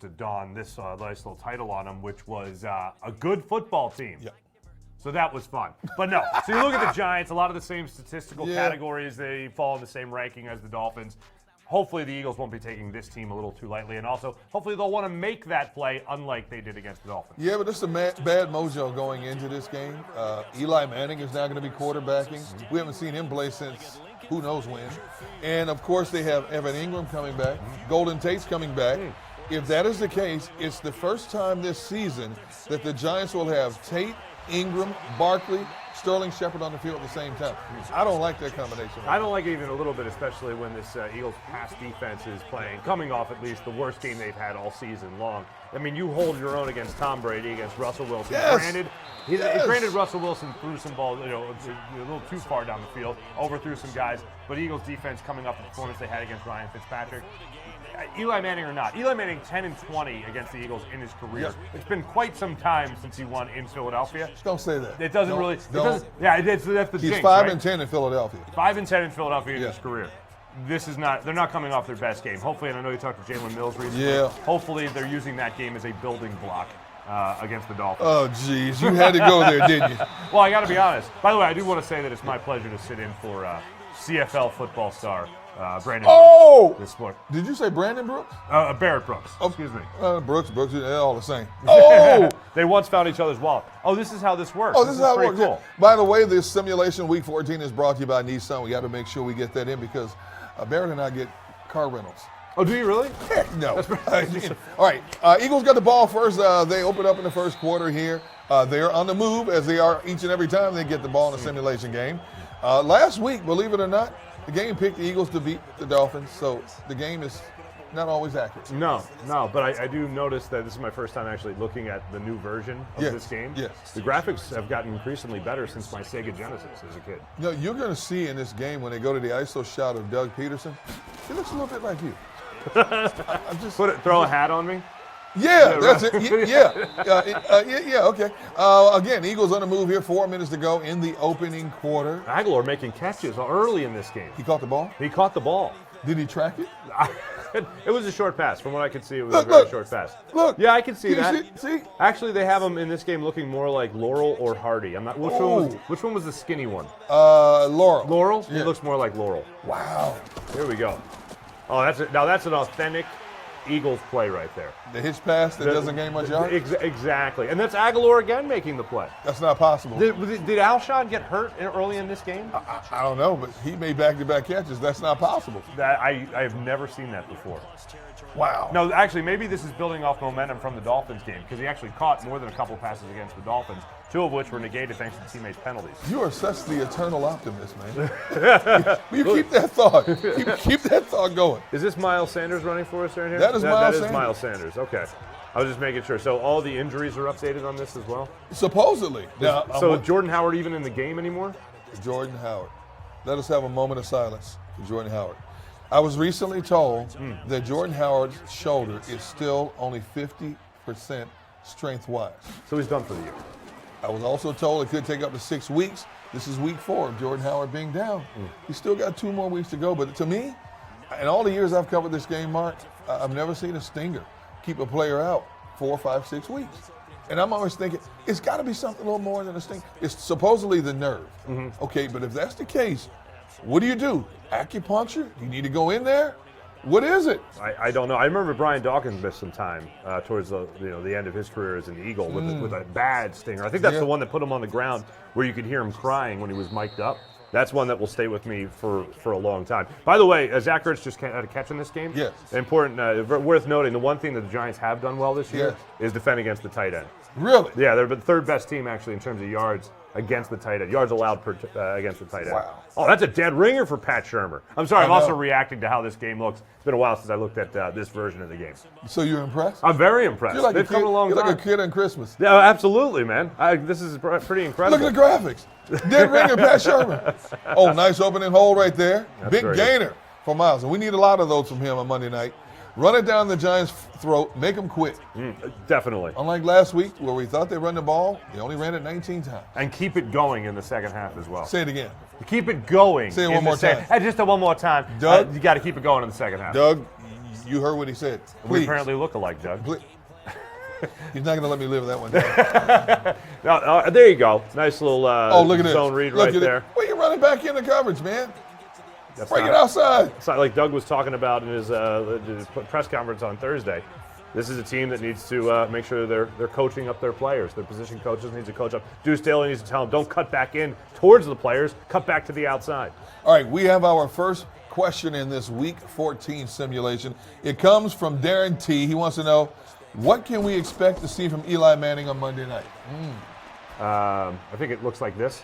to don this nice little title on them, which was a good football team. Yep. So that was fun. But no, so you look at the Giants, a lot of the same statistical categories. They fall in the same ranking as the Dolphins. Hopefully the Eagles won't be taking this team a little too lightly, and also hopefully they'll want to make that play unlike they did against the Dolphins. Yeah, but there's a bad mojo going into this game. Eli Manning is now going to be quarterbacking. We haven't seen him play since who knows when. And, of course, they have Evan Ingram coming back. Golden Tate's coming back. If that is the case, it's the first time this season that the Giants will have Tate, Ingram, Barkley, Sterling Shepard on the field at the same time. I don't like that combination. I don't like it even a little bit, especially when this Eagles pass defense is coming off at least the worst game they've had all season long. I mean, you hold your own against Tom Brady, against Russell Wilson. Yes. Granted, Russell Wilson threw some balls, a little too far down the field, overthrew some guys, but Eagles defense coming off the performance they had against Ryan Fitzpatrick. Eli Manning or not, Eli Manning 10-20 against the Eagles in his career. Yep. It's been quite some time since he won in Philadelphia. Don't say that. It doesn't really. That's the He's jinx, 5-10 in Philadelphia. 5-10 in Philadelphia in his career. This is not. They're not coming off their best game. Hopefully, and I know you talked to Jalen Mills recently. Yeah. Hopefully, they're using that game as a building block against the Dolphins. Oh, geez, you had to go there, didn't you? Well, I got to be honest. By the way, I do want to say that it's my pleasure to sit in for CFL football star Brandon Brooks this morning. Did you say Brandon Brooks? Barrett Brooks. Oh, excuse me. Brooks, they're all the same. Oh! They once found each other's wallet. Oh, this is how this works. Oh, this is how it works. Cool. Yeah. By the way, this simulation week 14 is brought to you by Nissan. We got to make sure we get that in because Barrett and I get car rentals. Oh, do you really? Heck no. All right, Eagles got the ball first. They open up in the first quarter here. They're on the move, as they are each and every time they get the ball in a simulation game. Last week, believe it or not, the game picked the Eagles to beat the Dolphins, so the game is not always accurate. No, but I do notice that this is my first time actually looking at the new version of this game. Yes. The graphics have gotten increasingly better since my Sega Genesis as a kid. You know, you're going to see in this game when they go to the ISO shot of Doug Peterson, he looks a little bit like you. Throw a hat on me? Yeah, that's it. Yeah, okay. Again, Eagles on the move here. 4 minutes to go in the opening quarter. Aguilar making catches early in this game. He caught the ball? He caught the ball. Did he track it? It was a short pass. From what I could see, it was a very short pass. Look. Yeah, I can see that. See? Actually, they have him in this game looking more like Laurel or Hardy. I'm not. Which one was the skinny one? Laurel. Laurel? Yeah. He looks more like Laurel. Wow. Here we go. Oh, that's an authentic Eagles play right there. The hitch pass that doesn't gain much yard? Exactly. And that's Aguilar again making the play. That's not possible. Did Alshon get hurt early in this game? I don't know, but he made back-to-back catches. That's not possible. I have never seen that before. Wow. No, actually, maybe this is building off momentum from the Dolphins game because he actually caught more than a couple passes against the Dolphins, 2 of which were negated thanks to teammates' penalties. You are such the eternal optimist, man. you keep that thought. Keep that thought going. Is this Miles Sanders running for us right here? That is Miles Sanders. That is Miles Sanders. Okay. I was just making sure. So all the injuries are updated on this as well? Supposedly. Now, so Jordan Howard even in the game anymore? Jordan Howard. Let us have a moment of silence for Jordan Howard. I was recently told that Jordan Howard's shoulder is still only 50% strength-wise. So he's done for the year. I was also told it could take up to 6 weeks. This is week 4 of Jordan Howard being down. He's still got 2 more weeks to go. But to me, in all the years I've covered this game, Mark, I've never seen a stinger keep a player out 4, 5, 6 weeks. And I'm always thinking, it's got to be something a little more than a stinger. It's supposedly the nerve. Okay, but if that's the case, what do? Acupuncture? You need to go in there? What is it? I don't know. I remember Brian Dawkins missed some time towards the end of his career as an Eagle with a bad stinger. I think that's the one that put him on the ground where you could hear him crying when he was mic'd up. That's one that will stay with me for a long time. By the way, Zach Ertz just had a catch in this game. Yes. Important, worth noting, the one thing that the Giants have done well this year is defend against the tight end. Really? Yeah, they're the 3rd best team actually in terms of yards against the tight end. Yards allowed against the tight end. Wow. Oh, that's a dead ringer for Pat Shurmur. I'm sorry, I'm also reacting to how this game looks. It's been a while since I looked at this version of the game. So you're impressed? I'm very impressed. You're like They've come a long time. You're like a kid on Christmas. Yeah, absolutely, man. This is pretty incredible. Look at the graphics. Dead ringer, Pat Shurmur. Oh, nice opening hole right there. That's Big gainer for Miles. And we need a lot of those from him on Monday night. Run it down the Giants' throat, make them quit. Definitely. Unlike last week where we thought they run the ball, they only ran it 19 times. And keep it going in the second half as well. Say it again. Keep it going. Say it one more time. Just one more time. Doug? You got to keep it going in the second half. Doug, You heard what he said. We Please. apparently look alike, Doug. Please. He's not going to let me live that one down. No, there you go. Nice little Look at zone this. read Look right at there. It. Well, you're running back into coverage, man. Break it not, outside. It's not like Doug was talking about in his press conference on Thursday. This is a team that needs to make sure they're coaching up their players. Their position coaches need to coach up. Deuce Staley needs to tell them, don't cut back in towards the players, cut back to the outside. All right, we have our first question in this Week 14 simulation. It comes from Darren T. He wants to know, what can we expect to see from Eli Manning on Monday night? I think it looks like this.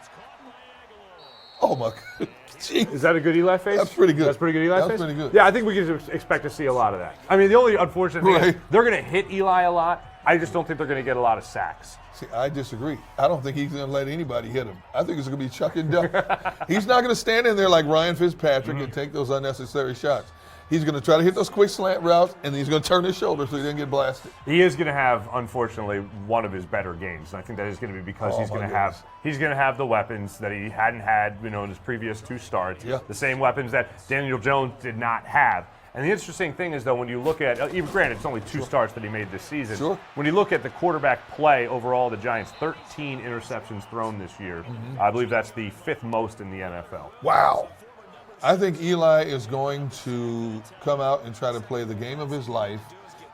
Oh, my God. Jeez. Is that a good Eli face? That's pretty good. That's pretty good Eli face? That's pretty good. Yeah, I think we can expect to see a lot of that. I mean, the only unfortunate thing is they're going to hit Eli a lot. I just don't think they're going to get a lot of sacks. See, I disagree. I don't think he's going to let anybody hit him. I think it's going to be chuck and duck. He's not going to stand in there like Ryan Fitzpatrick and take those unnecessary shots. He's going to try to hit those quick slant routes, and he's going to turn his shoulder so he doesn't get blasted. He is going to have, unfortunately, one of his better games. And I think that is going to be because he's going to have the weapons that he hadn't had, in his previous two starts. Yeah. The same weapons that Daniel Jones did not have. And the interesting thing is, though, when you look at, even granted, it's only two starts that he made this season. Sure. When you look at the quarterback play overall, the Giants, 13 interceptions thrown this year. I believe that's the 5th most in the NFL. Wow. I think Eli is going to come out and try to play the game of his life,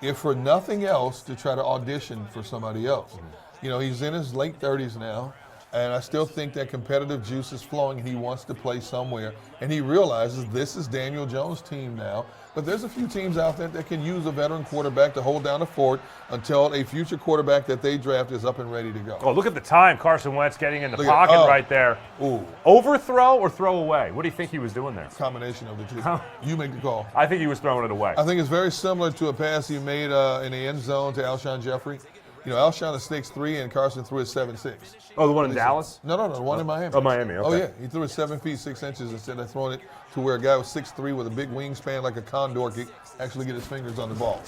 if for nothing else, to try to audition for somebody else. He's in his late 30s now, and I still think that competitive juice is flowing, and he wants to play somewhere. And he realizes this is Daniel Jones' team now, but there's a few teams out there that can use a veteran quarterback to hold down the fort until a future quarterback that they draft is up and ready to go. Oh, look at the time. Carson Wentz getting in the pocket right there. Ooh. Overthrow or throw away? What do you think he was doing there? Combination of the two. You make the call. I think he was throwing it away. I think it's very similar to a pass he made in the end zone to Alshon Jeffrey. Alshon is 6'3", and Carson threw it 7'6". Oh, the one in Dallas? No, the one in Miami. Oh, Miami, okay. Oh, yeah. He threw it 7 feet, 6 inches instead of throwing it to where a guy was 6'3" with a big wingspan like a condor could actually get his fingers on the ball.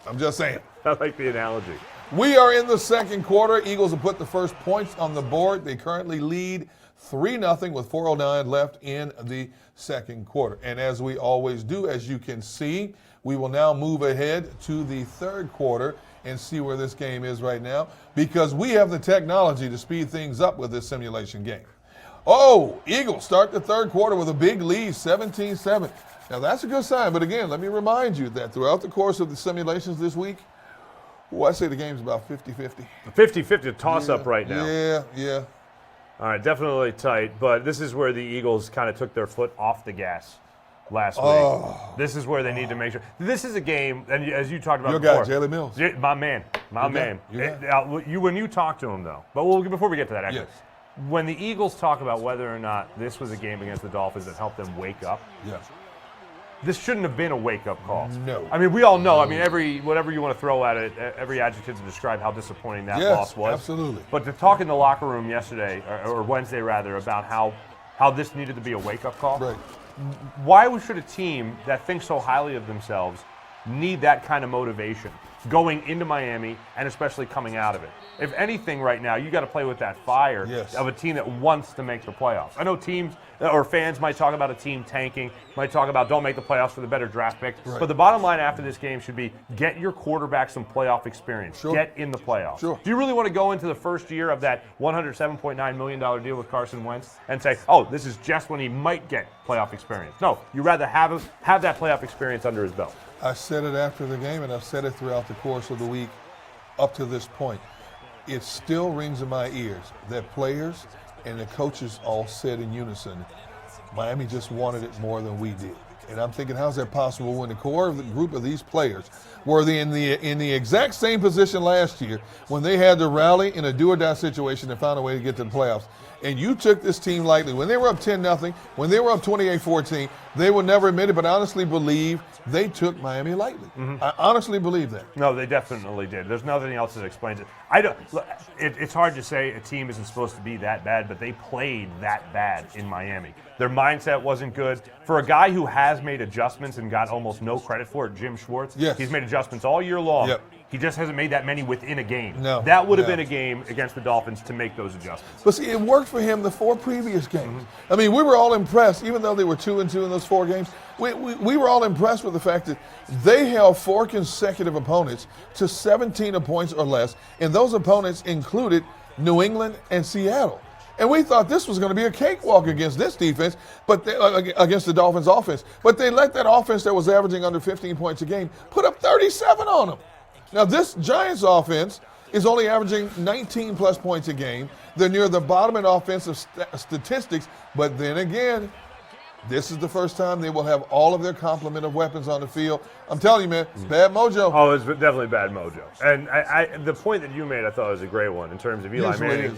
I'm just saying. I like the analogy. We are in the second quarter. Eagles have put the first points on the board. They currently lead 3-0 with 4:09 left in the second quarter. And as we always do, as you can see, we will now move ahead to the third quarter and see where this game is right now, because we have the technology to speed things up with this simulation game. Oh, Eagles start the third quarter with a big lead, 17-7. Now, that's a good sign, but again, let me remind you that throughout the course of the simulations this week, I say the game's about 50-50. 50-50, a toss-up right now. Yeah. All right, definitely tight, but this is where the Eagles kind of took their foot off the gas last week. This is where they need to make sure. This is a game, and as you talked about Your before. guy, Jalen Mills. My man. When you talk to him, though, but before we get to that, actually, when the Eagles talk about whether or not this was a game against the Dolphins that helped them wake up, this shouldn't have been a wake-up call. No. I mean, we all know. I mean, whatever you want to throw at it, every adjective to describe how disappointing that loss was. Absolutely. But to talk in the locker room yesterday, or Wednesday rather, about how this needed to be a wake-up call. Right. Why should a team that thinks so highly of themselves need that kind of motivation going into Miami and especially coming out of it? If anything right now, you got to play with that fire of a team that wants to make the playoffs. I know teams or fans might talk about a team tanking, might talk about don't make the playoffs for the better draft pick. Right. But the bottom line after this game should be get your quarterback some playoff experience. Sure. Get in the playoffs. Sure. Do you really want to go into the first year of that $107.9 million deal with Carson Wentz and say, oh, this is just when he might get playoff experience? No, you'd rather have that playoff experience under his belt. I said it after the game, and I've said it throughout the course of the week up to this point. It still rings in my ears that players and the coaches all said in unison, Miami just wanted it more than we did. And I'm thinking, how's that possible when the core of the group of these players were in the exact same position last year when they had to rally in a do-or-die situation and found a way to get to the playoffs? And you took this team lightly. When they were up 10-0, when they were up 28-14, they would never admit it, but honestly believe they took Miami lightly. I honestly believe that. No, they definitely did. There's nothing else that explains it. It's hard to say a team isn't supposed to be that bad, but they played that bad in Miami. Their mindset wasn't good. For a guy who has made adjustments and got almost no credit for it, Jim Schwartz, yes. He's made adjustments all year long. Yep. He just hasn't made that many within a game. No, that would have been a game against the Dolphins to make those adjustments. But see, it worked for him the 4 previous games. I mean, we were all impressed, even though they were 2-2 in those 4 games. We were all impressed with the fact that they held 4 consecutive opponents to 17 points or less, and those opponents included New England and Seattle. And we thought this was going to be a cakewalk against this defense, but against the Dolphins offense. But they let that offense that was averaging under 15 points a game put up 37 on them. Now, this Giants offense is only averaging 19-plus points a game. They're near the bottom in offensive statistics, but then again, this is the first time they will have all of their complement of weapons on the field. I'm telling you, man, it's bad mojo. Oh, it's definitely bad mojo. And the point that you made, I thought was a great one in terms of Eli Manning.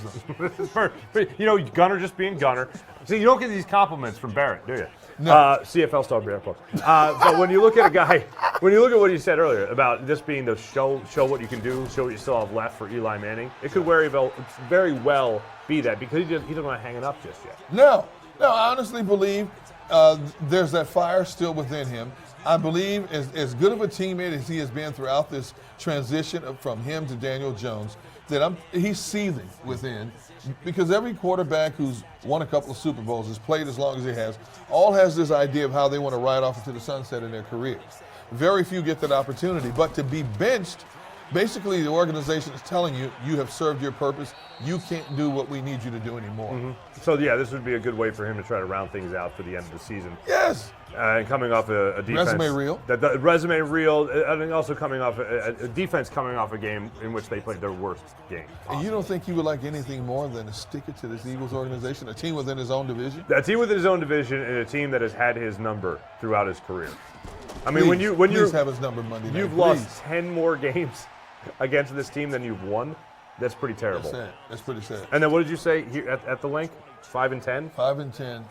Gunner just being Gunner. See, you don't get these compliments from Barrett, do you? No. CFL star Barrett. But when you look at a guy, when you look at what he said earlier about this being the show what you can do, show what you still have left for Eli Manning, it could very well be that because he doesn't want to hang it up just yet. No, I honestly believe there's that fire still within him. I believe as good of a teammate as he has been throughout this transition from him to Daniel Jones, that he's seething within, because every quarterback who's won a couple of Super Bowls, has played as long as he has, all has this idea of how they want to ride off into the sunset in their careers. Very few get that opportunity, but to be benched, basically the organization is telling you, you have served your purpose, you can't do what we need you to do anymore. Mm-hmm. So, this would be a good way for him to try to round things out for the end of the season. Yes. And coming off a defense. Resume reel. The resume reel, and also coming off a defense coming off a game in which they played their worst game. And you don't think he would like anything more than to stick it to this Eagles organization, a team within his own division? A team within his own division and a team that has had his number throughout his career. I mean, when you have his number Monday night. You've lost 10 more games against this team than you've won. That's pretty terrible. That's pretty sad. And then what did you say here at the link? 5-10? 5-10.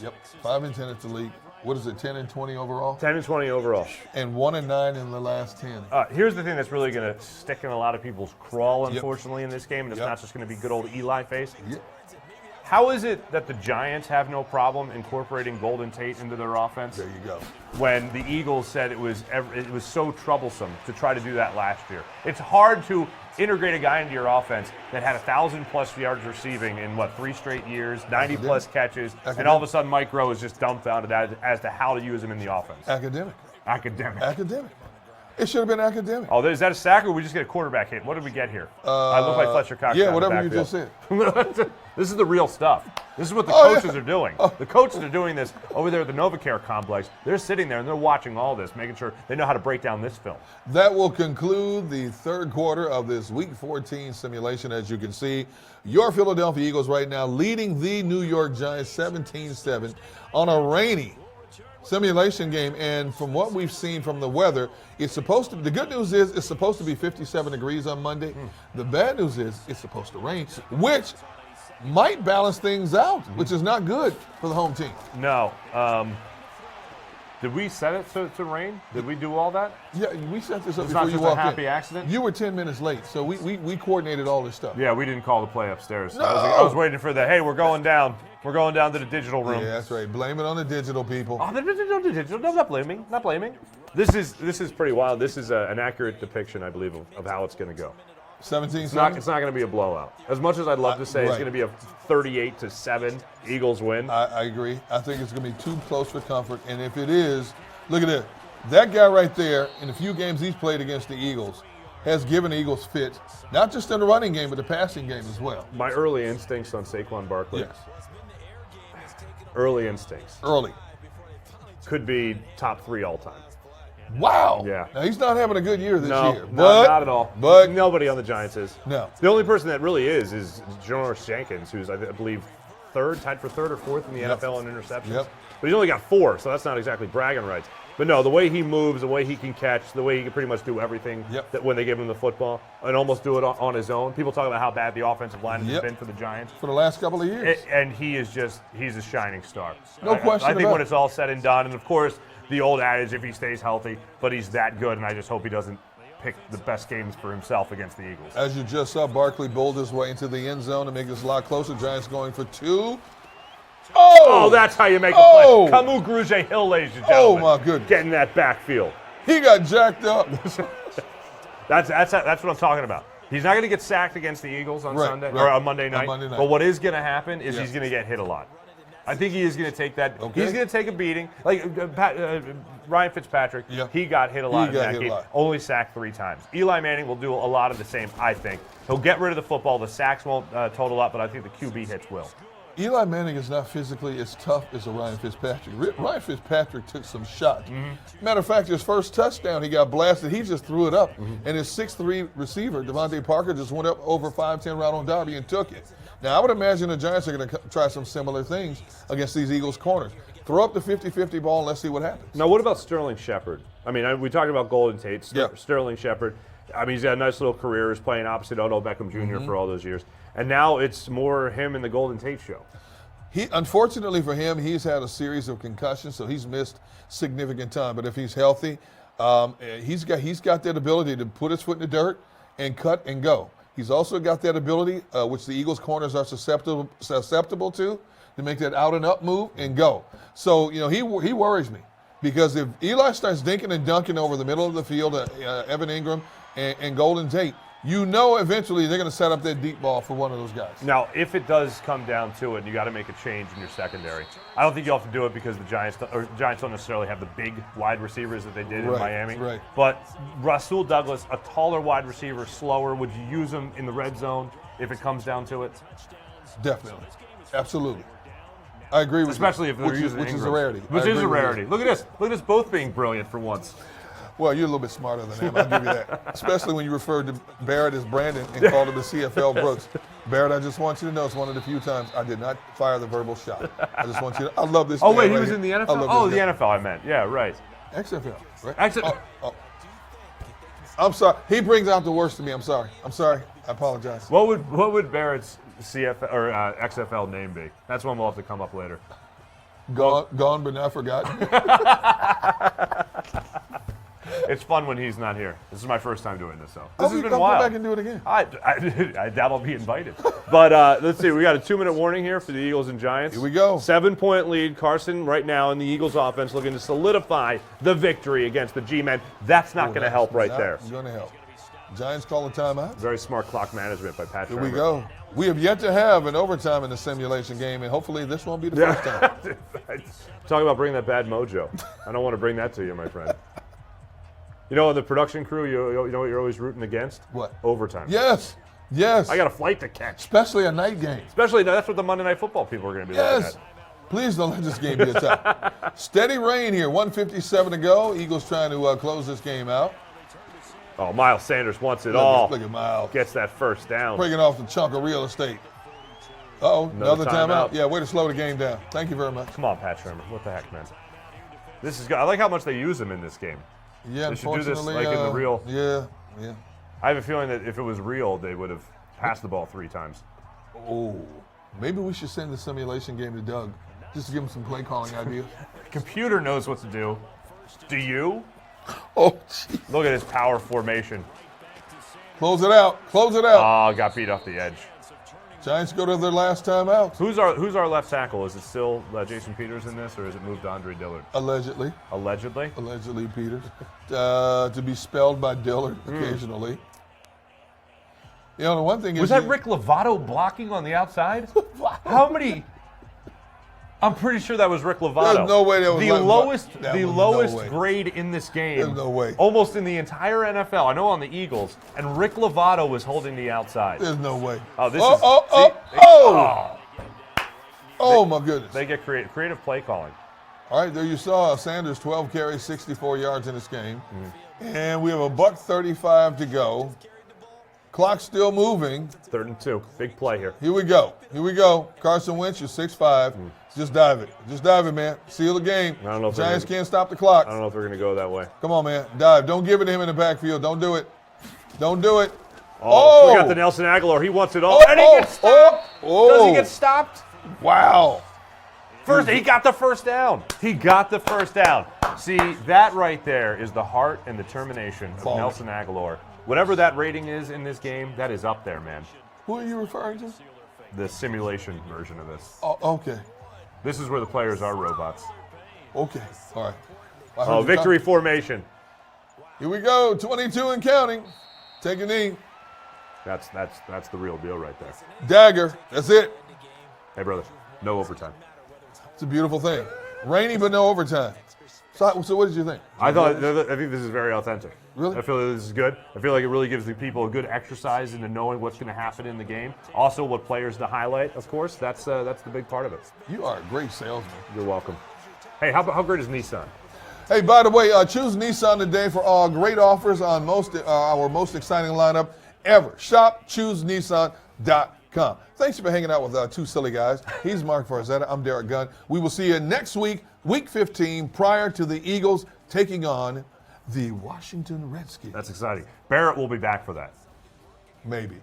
Yep, 5-10 at the league. What is it, 10-20 overall? 10-20 overall. And 1-9 in the last 10. Here's the thing that's really going to stick in a lot of people's crawl, unfortunately, in this game, and it's not just going to be good old Eli face. Yep. How is it that the Giants have no problem incorporating Golden Tate into their offense? There you go. When the Eagles said it was so troublesome to try to do that last year. It's hard to integrate a guy into your offense that had 1,000+ yards receiving in 3 straight years, 90+ catches, and all of a sudden Mike Rowe is just dumbfounded as to how to use him in the offense. Academic. It should have been academic. Oh, is that a sack or we just get a quarterback hit? What did we get here? I look like Fletcher Cox. Yeah, whatever you just said. This is the real stuff. This is what the coaches are doing. The coaches are doing this over there at the NovaCare complex. They're sitting there and they're watching all this, making sure they know how to break down this film. That will conclude the third quarter of this Week 14 simulation. As you can see, your Philadelphia Eagles right now leading the New York Giants 17-7 on a rainy simulation game, and from what we've seen from the weather, the good news is it's supposed to be 57 degrees on Monday. The bad news is it's supposed to rain, which might balance things out, which is not good for the home team. No. Did we set it to rain? Did we do all that? Yeah, we set this up it's before you walked in. It's not just a happy accident? You were 10 minutes late, so we coordinated all this stuff. Yeah, we didn't call the play upstairs. No. I was waiting for hey, we're going down. We're going down to the digital room. Yeah, that's right. Blame it on the digital people. Oh, the digital. No, not blaming. Not blaming. This is pretty wild. This is an accurate depiction, I believe, of how it's going to go. 17-7? It's not going to be a blowout. As much as I'd love to say it's going to be a 38-7 Eagles win. I agree. I think it's going to be too close for comfort. And if it is, look at it. That guy right there, in the few games he's played against the Eagles, has given the Eagles fit, not just in the running game, but the passing game as well. My early instincts on Saquon Barkley. Yes. Early instincts. Early. Could be top 3 all time. Wow. Yeah. Now, he's not having a good year this year. No, not at all. But nobody on the Giants is. No. The only person that really is Janoris Jenkins, who's, I believe, tied for third or fourth in the NFL in interceptions. Yep. But he's only got 4, so that's not exactly bragging rights. But no, the way he moves, the way he can catch, the way he can pretty much do everything that when they give him the football and almost do it on his own. People talk about how bad the offensive line has been for the Giants. For the last couple of years. And he's a shining star. No question I think about when it's all said and done, and of course, the old adage, if he stays healthy, but he's that good, and I just hope he doesn't pick the best games for himself against the Eagles. As you just saw, Barkley bowled his way into the end zone to make this a lot closer. Giants going for 2. Oh, that's how you make a play. Camus Grugier Hill, ladies and gentlemen. Oh, my goodness. Getting that backfield. He got jacked up. That's what I'm talking about. He's not going to get sacked against the Eagles on Sunday or on Monday night. But what is going to happen is he's going to get hit a lot. I think he is going to take that. Okay. He's going to take a beating. Like Ryan Fitzpatrick, he got hit a lot in that game. Only sacked 3 times. Eli Manning will do a lot of the same, I think. He'll get rid of the football. The sacks won't total up, but I think the QB hits will. Eli Manning is not physically as tough as a Ryan Fitzpatrick. Ryan Fitzpatrick took some shots. Matter of fact, his first touchdown, he got blasted. He just threw it up. And his 6'3" receiver, Devontae Parker, just went up over 5'10" right on Darby and took it. Now, I would imagine the Giants are going to try some similar things against these Eagles corners. Throw up the 50-50 ball and let's see what happens. Now, what about Sterling Shepard? I mean, we talked about Golden Tate. Sterling Shepard, I mean, he's got a nice little career. He's playing opposite Odell Beckham Jr. For all those years. And now it's more him and the Golden Tate show. Unfortunately for him, he's had a series of concussions, so he's missed significant time. But if he's healthy, he's got that ability to put his foot in the dirt and cut and go. He's also got that ability, which the Eagles corners are susceptible to make that out and up move and go. So, he worries me because if Eli starts dinking and dunking over the middle of the field, Evan Ingram and Golden Tate, eventually they're going to set up that deep ball for one of those guys. Now, if it does come down to it and you got to make a change in your secondary, I don't think you'll have to do it because the Giants don't necessarily have the big wide receivers that they did in Miami. Right. But Rasul Douglas, a taller wide receiver, slower, would you use him in the red zone if it comes down to it? Definitely. Absolutely. I agree with Especially you. if they're using Which Ingram. is a rarity. Which is a rarity. Look at this. Look at us both being brilliant for once. Well, you're a little bit smarter than him, I'll give you that. Especially when you referred to Barrett as Brandon and called him the CFL Brooks. Barrett, I just want you to know it's one of the few times I did not fire the verbal shot. I just want you to, I love this Oh, man wait, he right was here. in the NFL? The NFL I meant. Yeah, right. XFL, right? XFL. I'm sorry. He brings out the worst in me. I'm sorry. I apologize. What would Barrett's CFL or XFL name be? That's one we'll have to come up later. Gone but not forgotten. It's fun when he's not here. This is my first time doing this, so this has been I'll wild. Come back and do it again. I doubt I'll be invited. But let's see. We got a 2-minute warning here for the Eagles and Giants. Here we go. 7-point lead. Carson right now in the Eagles offense looking to solidify the victory against the G-Men. That's not going to help right there. It's going to help. Giants call a timeout. Very smart clock management by Pat Shermer. Here we go. We have yet to have an overtime in the simulation game, and hopefully this won't be the first time. Talk about bringing that bad mojo. I don't want to bring that to you, my friend. The production crew, you know what you're always rooting against? What? Overtime. Yes. I got a flight to catch. Especially a night game. That's what the Monday Night Football people are going to be looking at. Please don't let this game be a tie. Steady rain here. 1:57 to go. Eagles trying to close this game out. Oh, Miles Sanders wants it all. Look at Miles. Gets that first down. Breaking off the chunk of real estate. Another timeout. Yeah, way to slow the game down. Thank you very much. Come on, Pat Shermer. What the heck, man? This is good. I like how much they use him in this game. Yeah, they should do this like in the real. Yeah. I have a feeling that if it was real, they would have passed the ball 3 times. Oh, maybe we should send the simulation game to Doug just to give him some play calling ideas. The computer knows what to do. Do you? Oh, geez. Look at his power formation. Close it out. Oh, got beat off the edge. Giants go to their last timeout. Who's our left tackle? Is it still Jason Peters in this, or is it moved to Andre Dillard? Allegedly. Allegedly Peters. To be spelled by Dillard occasionally. The one thing is... Was that Rick Lovato blocking on the outside? How many... I'm pretty sure that was Rick Lovato. There's no way that was the lowest grade in this game. There's no way. Almost in the entire NFL. I know on the Eagles, and Rick Lovato was holding the outside. There's no way. Oh, my goodness. They get creative play calling. All right, there you saw Sanders 12 carries, 64 yards in this game. And we have a $1:35 to go. Clock still moving. 3rd and 2. Big play here. Here we go. Carson Wentz, you're 6'5". Just dive it, man. Seal the game. I don't know if Giants can't stop the clock. I don't know if we're going to go that way. Come on, man. Dive. Don't give it to him in the backfield. Don't do it. Oh, we got the Nelson Aguilar. He wants it all. And he gets stopped. Does he get stopped? Wow. He got the first down. See, that right there is the heart and determination of Nelson Aguilar. Whatever that rating is in this game, that is up there, man. Who are you referring to? The simulation version of this. Oh, okay. This is where the players are robots. Okay. All right. Victory formation. Here we go. 22 and counting. Take a knee. That's the real deal right there. Dagger. That's it. Hey, brother, no overtime. It's a beautiful thing. Rainy, but no overtime. So what did you think? I think this is very authentic. Really? I feel like this is good. I feel like it really gives the people a good exercise into knowing what's going to happen in the game. Also, what players to highlight, of course. That's the big part of it. You are a great salesman. You're welcome. Hey, how great is Nissan? Hey, by the way, choose Nissan today for all great offers on our most exciting lineup ever. Shop ChooseNissan.com. Thanks for hanging out with two silly guys. He's Mark Farzetta. I'm Derrick Gunn. We will see you next week, Week 15, prior to the Eagles taking on the Washington Redskins. That's exciting. Barrett will be back for that. Maybe.